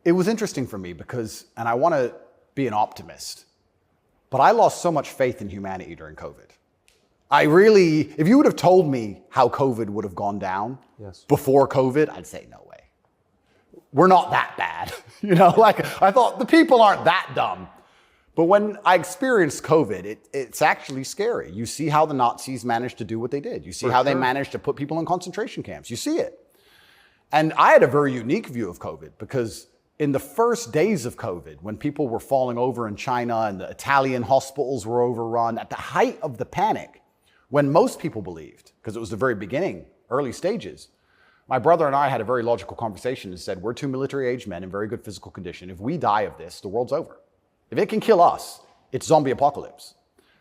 It was interesting for me because, and I want to be an optimist, but I lost so much faith in humanity during COVID. If you would have told me how COVID would have gone down before COVID, I'd say no way. We're not that bad. I thought the people aren't that dumb. But when I experienced COVID, it's actually scary. You see how the Nazis managed to do what they did. You see how they managed to put people in concentration camps. You see it. And I had a very unique view of COVID because in the first days of COVID, when people were falling over in China and the Italian hospitals were overrun, at the height of the panic, when most people believed, because it was the very beginning, early stages, my brother and I had a very logical conversation and said, we're two military-aged men in very good physical condition. If we die of this, the world's over. If it can kill us, it's zombie apocalypse.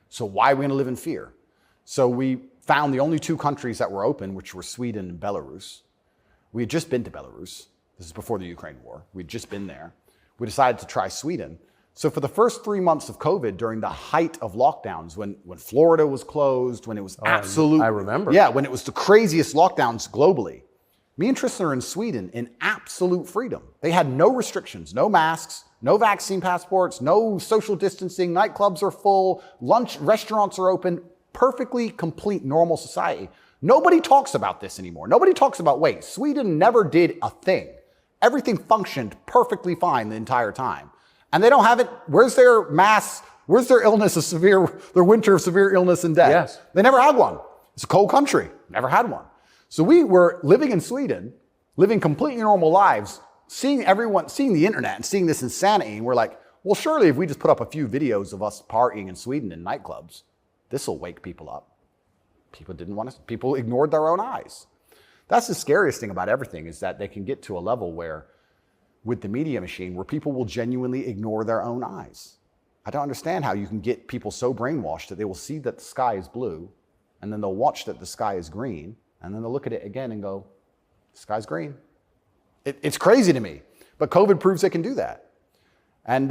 So why are we going to live in fear? So we found the only two countries that were open, which were Sweden and Belarus. We had just been to Belarus. This is before the Ukraine war. We'd just been there. We decided to try Sweden. So for the first 3 months of COVID, during the height of lockdowns, when Florida was closed, when it was I remember. Yeah, when it was the craziest lockdowns globally, me and Tristan are in Sweden in absolute freedom. They had no restrictions, no masks, no vaccine passports, no social distancing, nightclubs are full, restaurants are open, perfectly complete normal society. Nobody talks about this anymore. Nobody talks about, wait, Sweden never did a thing. Everything functioned perfectly fine the entire time. And they don't have it. Where's their where's their illness of their winter of severe illness and death? Yes. They never had one. It's a cold country, never had one. So we were living in Sweden, living completely normal lives, seeing the internet and seeing this insanity. And we're like, well, surely if we just put up a few videos of us partying in Sweden in nightclubs, this will wake people up. People ignored their own eyes. That's the scariest thing about everything, is that they can get to a level where, with the media machine, where people will genuinely ignore their own eyes. I don't understand how you can get people so brainwashed that they will see that the sky is blue, and then they'll watch that the sky is green, and then they'll look at it again and go, the sky's green. It's crazy to me, but COVID proves they can do that. And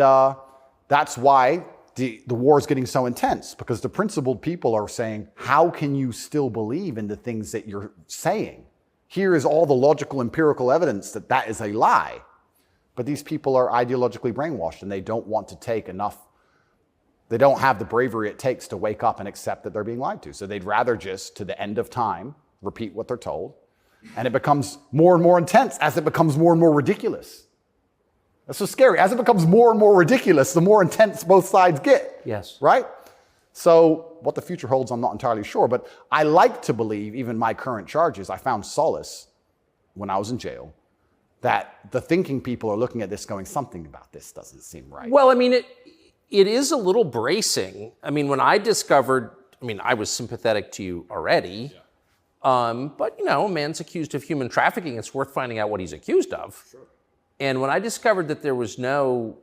that's why the war is getting so intense, because the principled people are saying, how can you still believe in the things that you're saying? Here is all the logical, empirical evidence that that is a lie. But these people are ideologically brainwashed, and they don't want to take enough. They don't have the bravery it takes to wake up and accept that they're being lied to. So they'd rather just, to the end of time, repeat what they're told. And it becomes more and more intense as it becomes more and more ridiculous. That's so scary. As it becomes more and more ridiculous, the more intense both sides get. Yes. Right? So what the future holds, I'm not entirely sure. But I like to believe, even my current charges, I found solace when I was in jail, that the thinking people are looking at this going, something about this doesn't seem right. Well, I mean, it is a little bracing. I mean, when I discovered, I was sympathetic to you already. Yeah. But, a man's accused of human trafficking. It's worth finding out what he's accused of. Sure. And when I discovered that there was no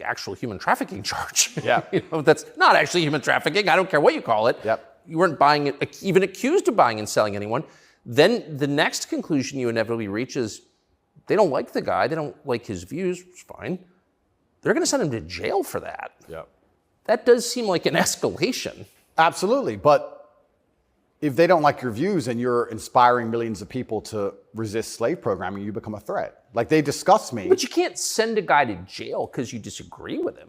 actual human trafficking charge, that's not actually human trafficking. I don't care what you call it. Yep. You weren't buying it, even accused of buying and selling anyone. Then the next conclusion you inevitably reach is they don't like the guy. They don't like his views. It's fine. They're going to send him to jail for that. Yep. That does seem like an escalation. Absolutely. But if they don't like your views and you're inspiring millions of people to resist slave programming, you become a threat. Like, they disgust me. But you can't send a guy to jail because you disagree with him.